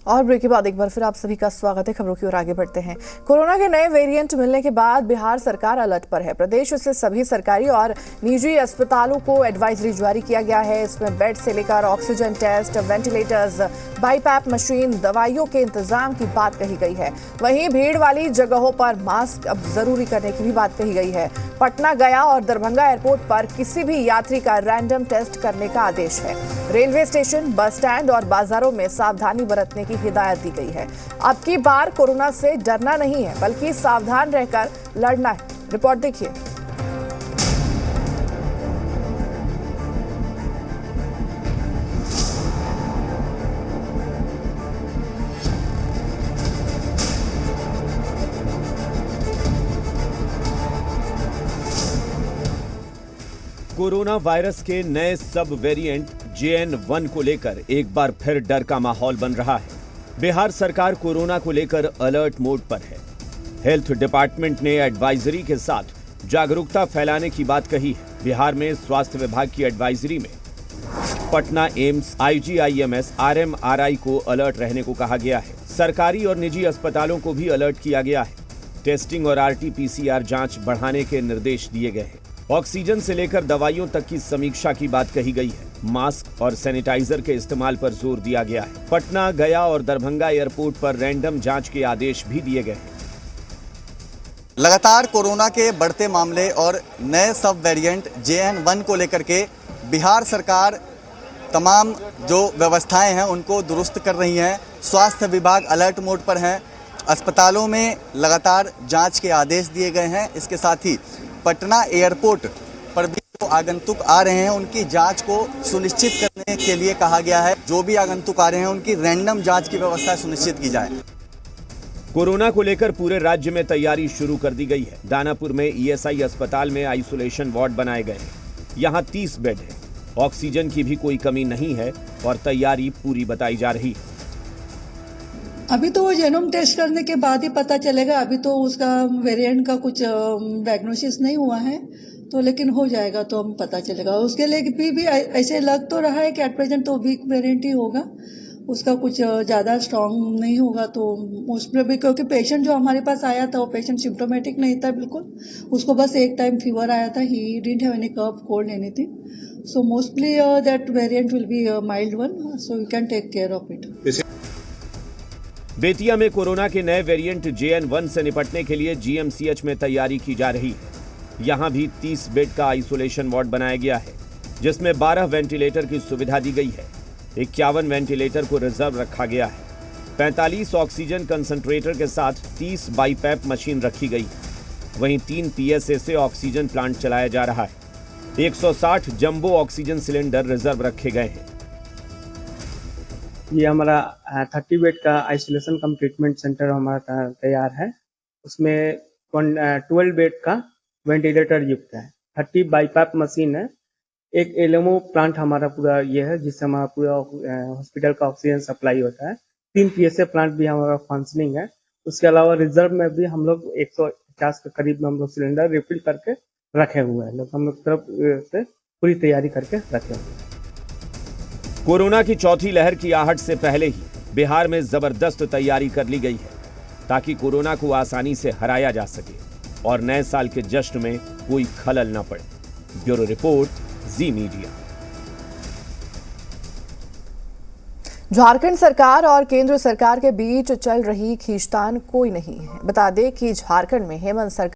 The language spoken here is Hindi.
और ब्रेक के बाद एक बार फिर आप सभी का स्वागत है। खबरों की ओर आगे बढ़ते हैं। कोरोना के नए वेरिएंट मिलने के बाद बिहार सरकार अलर्ट पर है। प्रदेश से सभी सरकारी और निजी अस्पतालों को एडवाइजरी जारी किया गया है। इसमें बेड से लेकर oxygen test, ventilators, BiPAP machine, दवाइयों के इंतजाम की बात कही गई है। वहीं भीड़ वाली जगहों पर मास्क अब जरूरी करने की भी बात कही गई है। पटना, गया और दरभंगा एयरपोर्ट पर किसी भी यात्री का रैंडम टेस्ट करने का आदेश है। रेलवे स्टेशन, बस स्टैंड और बाजारों में सावधानी बरतने की हिदायत दी गई है। अब की बार कोरोना से डरना नहीं है, बल्कि सावधान रहकर लड़ना है। रिपोर्ट देखिए। कोरोना वायरस के नए सब वेरिएंट JN1 को लेकर एक बार फिर डर का माहौल बन रहा है। बिहार सरकार कोरोना को लेकर अलर्ट मोड पर है। हेल्थ डिपार्टमेंट ने एडवाइजरी के साथ जागरूकता फैलाने की बात कही है। बिहार में स्वास्थ्य विभाग की एडवाइजरी में पटना एम्स, IGIMS, RMRI को अलर्ट रहने को कहा गया है। सरकारी और निजी अस्पतालों को भी अलर्ट किया गया है। टेस्टिंग और RT-PCR जांच बढ़ाने के निर्देश दिए गए हैं। ऑक्सीजन से लेकर दवाइयों तक की समीक्षा की बात कही गई है। मास्क और सैनिटाइजर के इस्तेमाल पर जोर दिया गया है। पटना, गया और दरभंगा एयरपोर्ट पर रैंडम जांच के आदेश भी दिए गए हैं। लगातार कोरोना के बढ़ते मामले और नए सब वेरिएंट JN1 को लेकर के बिहार सरकार तमाम जो व्यवस्थाएं हैं उनको दुरुस्त कर रही है। स्वास्थ्य विभाग अलर्ट मोड पर है। अस्पतालों में लगातार जांच के आदेश दिए गए हैं। इसके साथ ही पटना एयरपोर्ट पर भी जो आगंतुक आ रहे हैं उनकी जांच को सुनिश्चित करने के लिए कहा गया है। जो भी आगंतुक आ रहे हैं उनकी रैंडम जांच की व्यवस्था सुनिश्चित की जाए। कोरोना को लेकर पूरे राज्य में तैयारी शुरू कर दी गई है। दानापुर में ESI अस्पताल में आइसोलेशन वार्ड बनाए गए हैं। यहाँ 30 बेड है। ऑक्सीजन की भी कोई कमी नहीं है और तैयारी पूरी बताई जा रही है। अभी तो वो जेनोम टेस्ट करने के बाद ही पता चलेगा। अभी तो उसका वेरिएंट का कुछ डायग्नोसिस नहीं हुआ है, तो लेकिन हो जाएगा तो हम पता चलेगा। उसके लिए भी ऐसे लग तो रहा है कि एट प्रेजेंट तो वीक वेरिएंट ही होगा, उसका कुछ ज़्यादा स्ट्रांग नहीं होगा। तो उसमें भी क्योंकि पेशेंट जो हमारे पास आया था वो पेशेंट सिम्टोमेटिक नहीं था बिल्कुल, उसको बस एक टाइम फीवर आया था। He didn't have any cough, cold, anything. So mostly that variant will be mild one, so we can take care of it. Bettiah में कोरोना के नए वेरिएंट JN1 से निपटने के लिए GMCH में तैयारी की जा रही है। यहां भी 30 बेड का आइसोलेशन वार्ड बनाया गया है, जिसमें 12 वेंटिलेटर की सुविधा दी गई है। 51 वेंटिलेटर को रिजर्व रखा गया है। 45 ऑक्सीजन कंसंट्रेटर के साथ 30 बाईपैप मशीन रखी गई है। वहीं 3 PSA से ऑक्सीजन प्लांट चलाया जा रहा है। 160 जंबो ऑक्सीजन सिलेंडर रिजर्व रखे गए हैं। ये हमारा 30 बेड का आइसोलेशन कम ट्रीटमेंट सेंटर हमारा तैयार है। उसमें 12 बेड का वेंटिलेटर युक्त है। 30 बाईपैप मशीन है। एक LMO प्लांट हमारा पूरा ये है, जिससे हमारा पूरा हॉस्पिटल का ऑक्सीजन सप्लाई होता है। 3 PSA प्लांट भी हमारा फंक्शनिंग है। उसके अलावा रिजर्व में भी हम लोग 150 के करीब में हम लोग सिलेंडर रिफिल करके रखे हुए हैं। हम लोग तरफ से पूरी तैयारी करके रखे हुए हैं। कोरोना की चौथी लहर की आहट से पहले ही बिहार में जबरदस्त तैयारी कर ली गई है, ताकि कोरोना को आसानी से हराया जा सके और नए साल के जश्न में कोई खलल न पड़े। ब्यूरो रिपोर्ट, जी मीडिया। झारखंड सरकार और केंद्र सरकार के बीच चल रही खींचतान कोई नहीं है। बता दें कि झारखंड में हेमंत सरकार